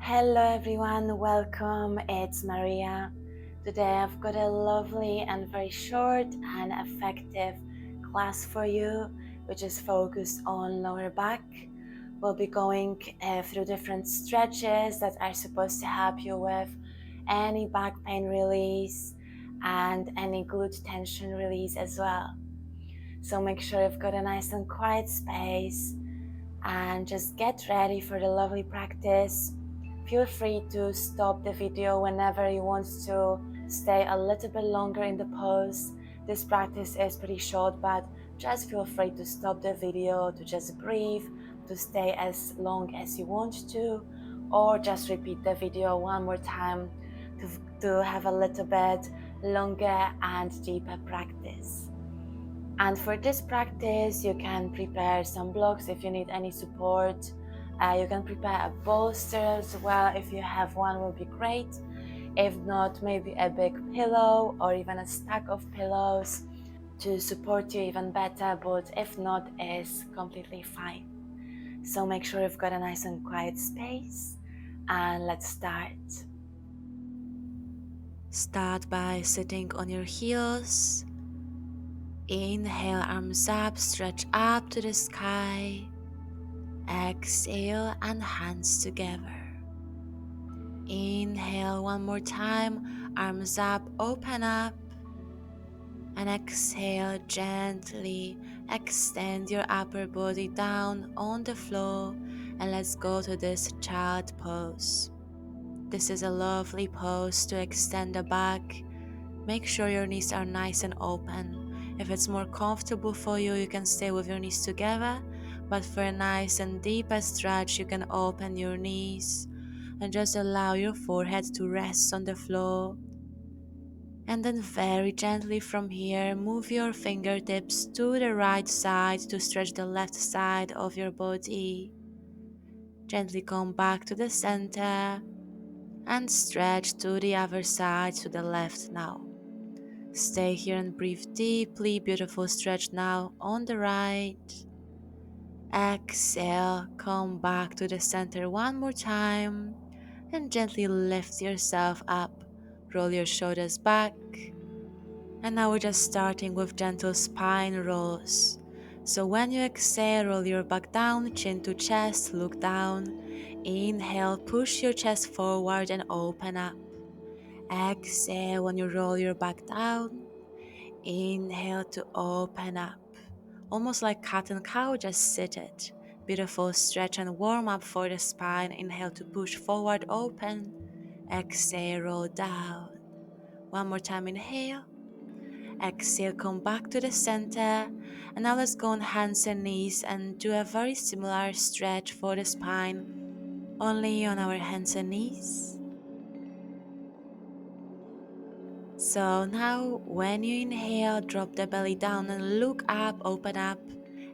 Hello everyone, welcome, it's Maria. Today I've got a lovely and very short and effective class for you, which is focused on lower back. We'll be going through different stretches that are supposed to help you with any back pain release and any glute tension release as well. So make sure you've got a nice and quiet space and just get ready for the lovely practice. Feel free to stop the video whenever you want to stay a little bit longer in the pose. This practice is pretty short, but just feel free to stop the video, to just breathe, to stay as long as you want to, or just repeat the video one more time to have a little bit longer and deeper practice. And for this practice, you can prepare some blocks if you need any support. You can prepare a bolster as well. If you have one, will be great. If not, maybe a big pillow or even a stack of pillows to support you even better. But if not, it's completely fine. So make sure you've got a nice and quiet space. And let's start. Start by sitting on your heels. Inhale, arms up, stretch up to the sky. Exhale and hands together. Inhale one more time, arms up, open up. And exhale, gently extend your upper body down on the floor. And let's go to this child pose. This is a lovely pose to extend the back. Make sure your knees are nice and open. If it's more comfortable for you, you can stay with your knees together, but for a nice and deeper stretch, you can open your knees and just allow your forehead to rest on the floor. And then very gently from here, move your fingertips to the right side to stretch the left side of your body. Gently come back to the center and stretch to the other side, to the left now. Stay here and breathe deeply. Beautiful stretch now on the right. Exhale, come back to the center one more time and gently lift yourself up. Roll your shoulders back. And now we're just starting with gentle spine rolls. So when you exhale, roll your back down, chin to chest, look down. Inhale, push your chest forward and open up. Exhale, when you roll your back down. Inhale to open up. Almost like cat and cow, just sit it. Beautiful stretch and warm up for the spine. Inhale to push forward, open. Exhale, roll down. One more time, inhale. Exhale, come back to the center. And now let's go on hands and knees and do a very similar stretch for the spine, only on our hands and knees. So now when you inhale, drop the belly down and look up, open up.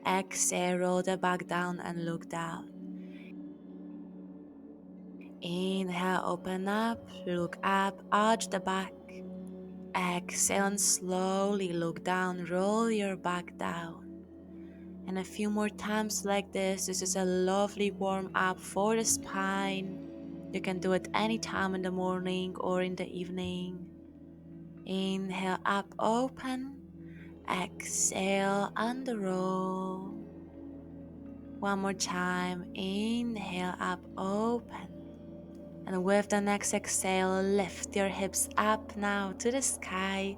Exhale, roll the back down and look down. Inhale, open up, look up, arch the back. Exhale and slowly look down, roll your back down. And a few more times like this. This is a lovely warm up for the spine. You can do it anytime in the morning or in the evening. Inhale, up, open. Exhale and roll. One more time. Inhale, up, open. And with the next exhale, lift your hips up now to the sky.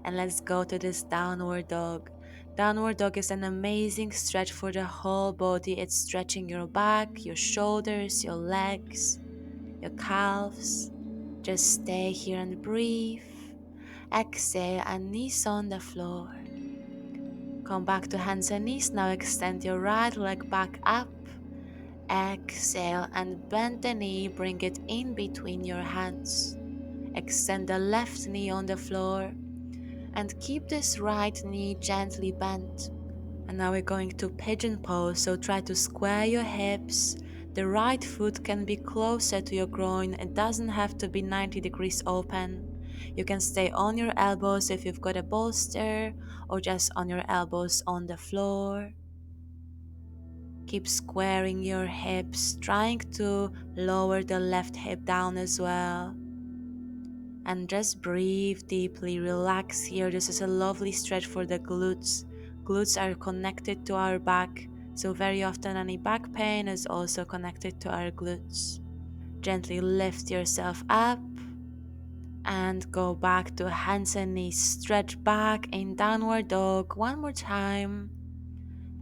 And let's go to this downward dog. Downward dog is an amazing stretch for the whole body. It's stretching your back, your shoulders, your legs, your calves. Just stay here and breathe. Exhale and knees on the floor. Come back to hands and knees. Now extend your right leg back up. Exhale and bend the knee. Bring it in between your hands. Extend the left knee on the floor. And keep this right knee gently bent. And now we're going to pigeon pose, so try to square your hips. The right foot can be closer to your groin. It doesn't have to be 90 degrees open. You can stay on your elbows if you've got a bolster, or just on your elbows on the floor. Keep squaring your hips, trying to lower the left hip down as well. And just breathe deeply, relax here. This is a lovely stretch for the glutes. Glutes are connected to our back, so very often any back pain is also connected to our glutes. Gently lift yourself up and go back to hands and knees. Stretch back in downward dog one more time.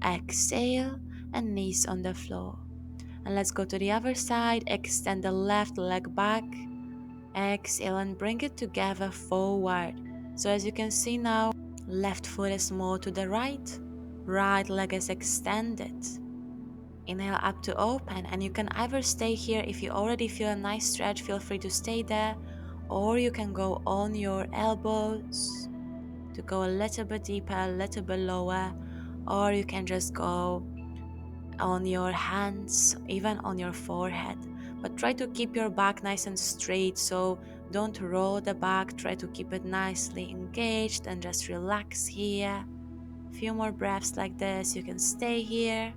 Exhale and knees on the floor. And let's go to the other side. Extend the left leg back. Exhale and bring it together forward. So as you can see now, left foot is more to the right. Right leg is extended. Inhale up to open, and you can either stay here. If you already feel a nice stretch, feel free to stay there, or you can go on your elbows to go a little bit deeper, a little bit lower, or you can just go on your hands, even on your forehead. But try to keep your back nice and straight, so don't roll the back. Try to keep it nicely engaged and just relax here. A few more breaths like this. You can stay here.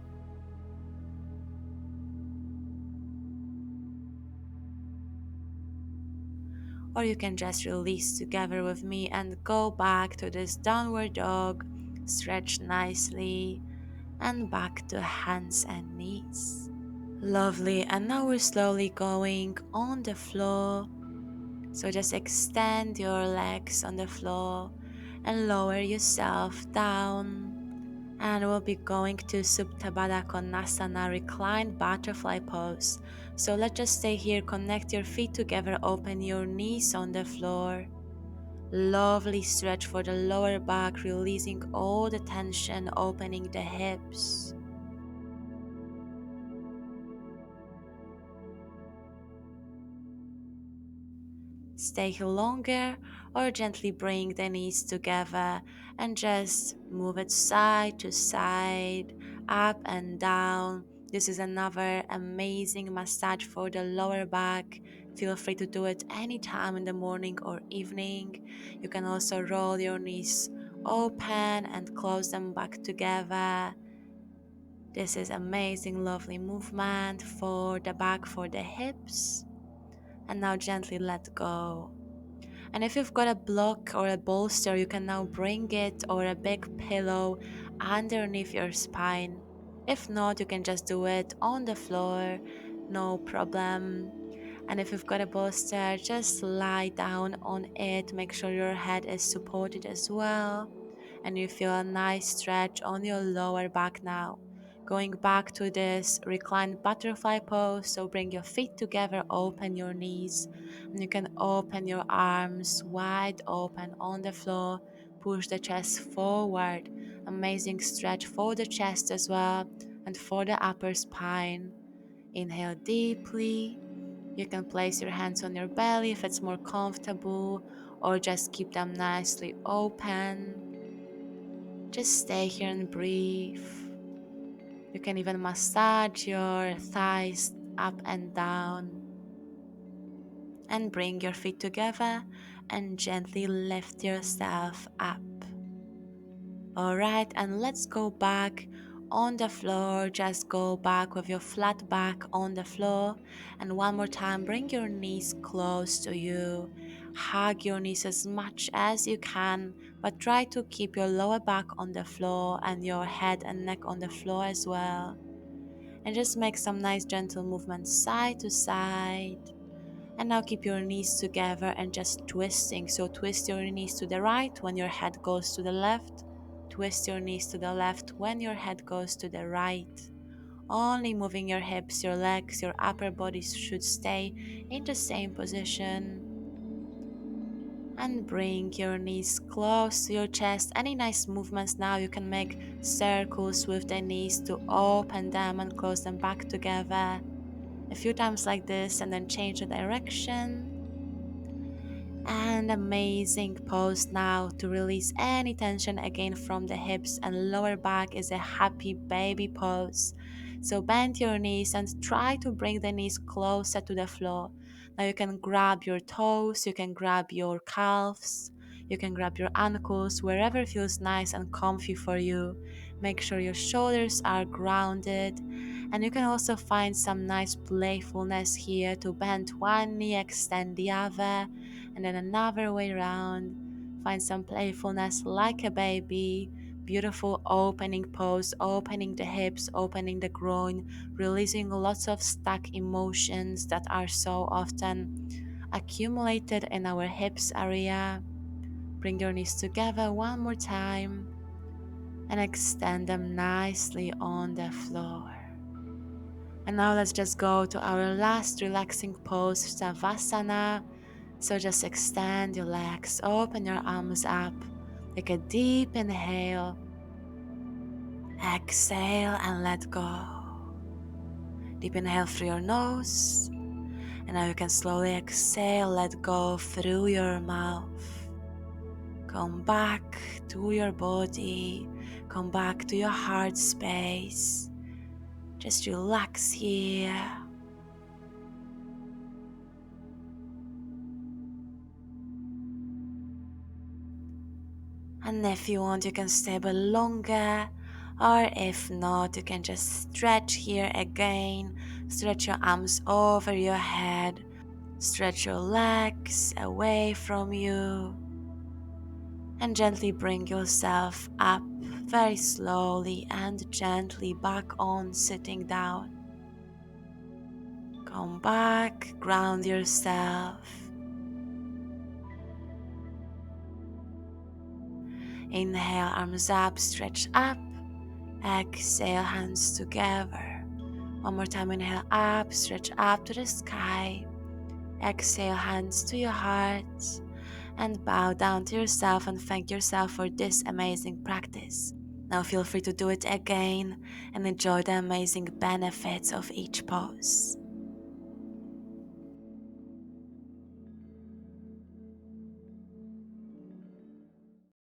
Or you can just release together with me and go back to this downward dog. Stretch nicely and back to hands and knees. Lovely. And now we're slowly going on the floor. So just extend your legs on the floor and lower yourself down. And we'll be going to Supta Baddha Konasana, reclined butterfly pose. So let's just stay here, connect your feet together, open your knees on the floor. Lovely stretch for the lower back, releasing all the tension, opening the hips. Stay here longer, or gently bring the knees together and just move it side to side, up and down. This is another amazing massage for the lower back. Feel free to do it anytime in the morning or evening. You can also roll your knees open and close them back together. This is amazing, lovely movement for the back, for the hips. And now gently let go. And if you've got a block or a bolster, you can now bring it, or a big pillow, underneath your spine. If not, you can just do it on the floor, no problem. And if you've got a bolster, just lie down on it. Make sure your head is supported as well. And you feel a nice stretch on your lower back now. Going back to this reclined butterfly pose, so bring your feet together, open your knees, and you can open your arms wide open on the floor, push the chest forward. Amazing stretch for the chest as well, and for the upper spine. Inhale deeply. You can place your hands on your belly if it's more comfortable, or just keep them nicely open. Just stay here and breathe. You can even massage your thighs up and down. And bring your feet together and gently lift yourself up. Alright, and let's go back on the floor. Just go back with your flat back on the floor. And one more time, bring your knees close to you. Hug your knees as much as you can, but try to keep your lower back on the floor and your head and neck on the floor as well. And just make some nice gentle movements side to side. And now keep your knees together and just twisting. So twist your knees to the right when your head goes to the left. Twist your knees to the left when your head goes to the right. Only moving your hips, your legs, your upper body should stay in the same position. And bring your knees close to your chest. Any nice movements now, you can make circles with the knees to open them and close them back together. A few times like this, and then change the direction. And amazing pose now to release any tension again from the hips and lower back is a happy baby pose. So bend your knees and try to bring the knees closer to the floor. Now you can grab your toes, you can grab your calves, you can grab your ankles, wherever feels nice and comfy for you. Make sure your shoulders are grounded And you can also find some nice playfulness here to bend one knee, extend the other, and then another way around. Find some playfulness like a baby. Beautiful opening pose, opening the hips, opening the groin, releasing lots of stuck emotions that are so often accumulated in our hips area. Bring your knees together one more time and extend them nicely on the floor. And now let's just go to our last relaxing pose, Savasana. So just extend your legs, open your arms up, take a deep inhale, exhale and let go. Deep inhale through your nose, and now you can slowly exhale, let go through your mouth. Come back to your body, come back to your heart space. Just relax here. And if you want, you can stay a bit longer, or if not, you can just stretch here again. Stretch your arms over your head, stretch your legs away from you, and gently bring yourself up very slowly and gently back on sitting down. Come back, ground yourself. Inhale, arms up, stretch up. Exhale, hands together. One more time, inhale up, stretch up to the sky. Exhale, hands to your heart. And bow down to yourself and thank yourself for this amazing practice. Now feel free to do it again and enjoy the amazing benefits of each pose.